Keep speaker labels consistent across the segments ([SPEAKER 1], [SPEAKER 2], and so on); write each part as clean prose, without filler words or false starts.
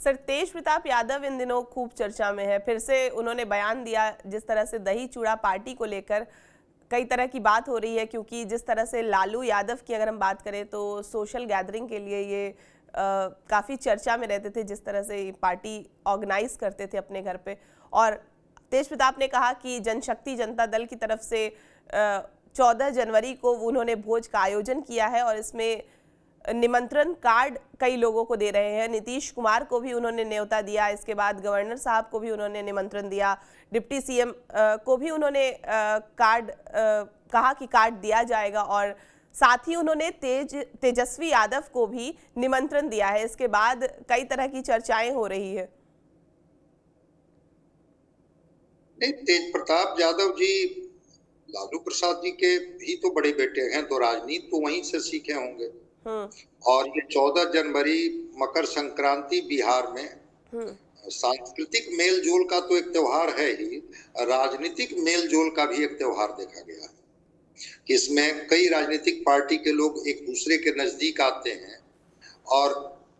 [SPEAKER 1] Sir, तेज प्रताप यादव इन दिनों खूब चर्चा में है। फिर से उन्होंने बयान दिया, जिस तरह से दही चूड़ा पार्टी को लेकर कई तरह की बात हो रही है, क्योंकि जिस तरह से लालू यादव की अगर हम बात करें तो सोशल गैदरिंग के लिए ये काफ़ी चर्चा में रहते थे, जिस तरह से पार्टी ऑर्गेनाइज करते थे अपने घर पे। और तेज प्रताप ने कहा कि जनशक्ति जनता दल की तरफ से 14 जनवरी को उन्होंने भोज का आयोजन किया है और इसमें निमंत्रण कार्ड कई लोगों को दे रहे हैं। नीतीश कुमार को भी उन्होंने न्योता दिया, इसके बाद गवर्नर साहब को भी उन्होंने निमंत्रण दिया, डिप्टी सीएम को भी उन्होंने कहा कि कार्ड दिया जाएगा, और साथ ही उन्होंने तेजस्वी यादव को भी निमंत्रण दिया है। इसके बाद कई तरह की चर्चाएं हो रही है।
[SPEAKER 2] नहीं, तेज प्रताप यादव जी लालू प्रसाद जी के भी तो बड़े बेटे हैं, तो राजनीति तो वहीं से सीखे होंगे। और ये 14 जनवरी मकर संक्रांति बिहार में सांस्कृतिक मेल जोल का तो एक त्योहार है ही, राजनीतिक मेल जोल का भी एक त्योहार देखा गया है कि इसमें कई राजनीतिक पार्टी के लोग एक दूसरे के नजदीक आते हैं और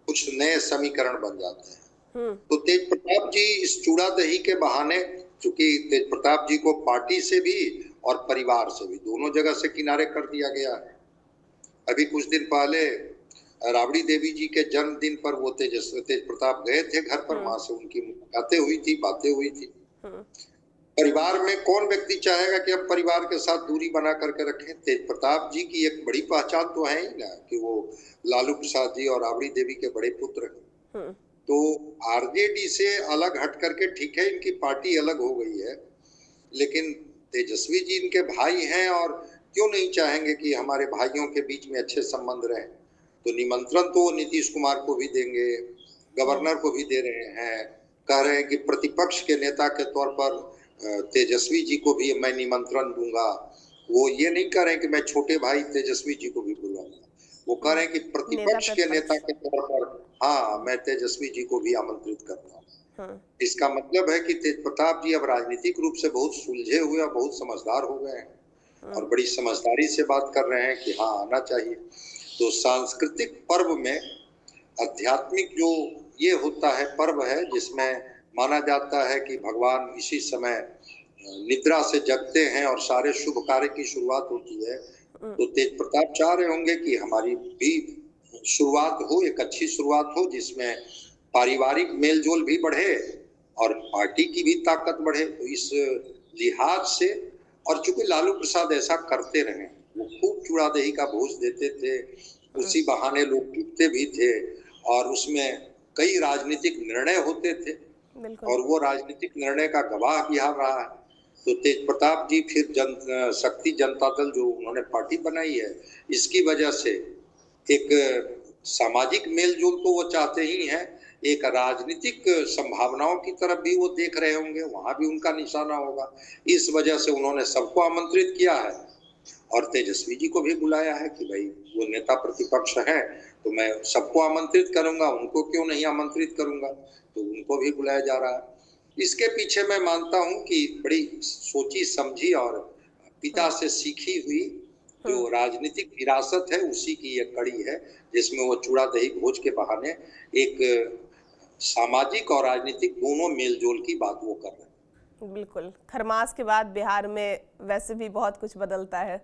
[SPEAKER 2] कुछ नए समीकरण बन जाते हैं। तो तेज प्रताप जी इस चूड़ा दही के बहाने, चूंकि तेज प्रताप जी को पार्टी से भी और परिवार से भी दोनों जगह से किनारे कर दिया गया है। अभी कुछ दिन पहले राबड़ी देवी जी के जन्मदिन पर वो तेज प्रताप गए थे घर पर, वहां से उनकी मुलाकातें हुई थी, बातें हुई थी। परिवार में कौन व्यक्ति चाहेगा कि हम परिवार के साथ दूरी बना करके रखें? तेज प्रताप जी की एक बड़ी पहचान तो है ही ना कि वो लालू प्रसाद जी और राबड़ी देवी के बड़े पुत्र हैं। तो आरजेडी से अलग हट करके, ठीक है इनकी पार्टी अलग हो गई है, लेकिन तेजस्वी जी इनके भाई हैं और क्यों नहीं चाहेंगे कि हमारे भाइयों के बीच में अच्छे संबंध रहें। तो निमंत्रण तो नीतीश कुमार को भी देंगे, गवर्नर को भी दे रहे हैं, कह रहे हैं कि प्रतिपक्ष के नेता के तौर पर तेजस्वी जी को भी मैं निमंत्रण दूंगा। वो ये नहीं कह रहे हैं कि मैं छोटे भाई तेजस्वी जी को भी बुलाऊंगा, वो कह रहे हैं कि प्रतिपक्ष के नेता के तौर पर हाँ मैं तेजस्वी जी को भी आमंत्रित करता हूँ। इसका मतलब है कि तेज प्रताप जी अब राजनीतिक रूप से बहुत सुलझे हुए और बहुत समझदार हो गए हैं और बड़ी समझदारी से बात कर रहे हैं कि हाँ आना चाहिए। तो सांस्कृतिक पर्व में आध्यात्मिक जो ये होता है पर्व है, जिसमें माना जाता है कि भगवान इसी समय निद्रा से जगते हैं और सारे शुभ कार्य की शुरुआत होती है। तो तेज प्रताप चाह रहे होंगे कि हमारी भी शुरुआत हो, एक अच्छी शुरुआत हो जिसमें पारिवारिक मेलजोल भी बढ़े और पार्टी की भी ताकत बढ़े। तो इस लिहाज से, और चूंकि लालू प्रसाद ऐसा करते रहे, वो खूब चूड़ा दही का भोज देते थे, उसी बहाने लोग जुटते भी थे और उसमें कई राजनीतिक निर्णय होते थे और वो राजनीतिक निर्णय का गवाह बिहार रहा है। तो तेज प्रताप जी फिर शक्ति जनता दल जो उन्होंने पार्टी बनाई है, इसकी वजह से एक सामाजिक मेलजोल तो वो चाहते ही हैं, एक राजनीतिक संभावनाओं की तरफ भी वो देख रहे होंगे, वहां भी उनका निशाना होगा। इस वजह से उन्होंने सबको आमंत्रित किया है और तेजस्वी जी को भी बुलाया है कि भाई वो नेता प्रतिपक्ष हैं तो मैं सबको आमंत्रित करूंगा, उनको क्यों नहीं आमंत्रित करूंगा, तो उनको भी बुलाया जा रहा है। इसके पीछे मैं मानता हूं कि बड़ी सोची समझी और पिता से सीखी हुई जो राजनीतिक विरासत है उसी की एक कड़ी है, जिसमें वो चूड़ा दही भोज के बहाने एक सामाजिक और राजनीतिक दोनों मेलजोल की बात वो कर रहे हैं।
[SPEAKER 1] बिल्कुल, खरमास के बाद बिहार में वैसे भी बहुत कुछ बदलता है।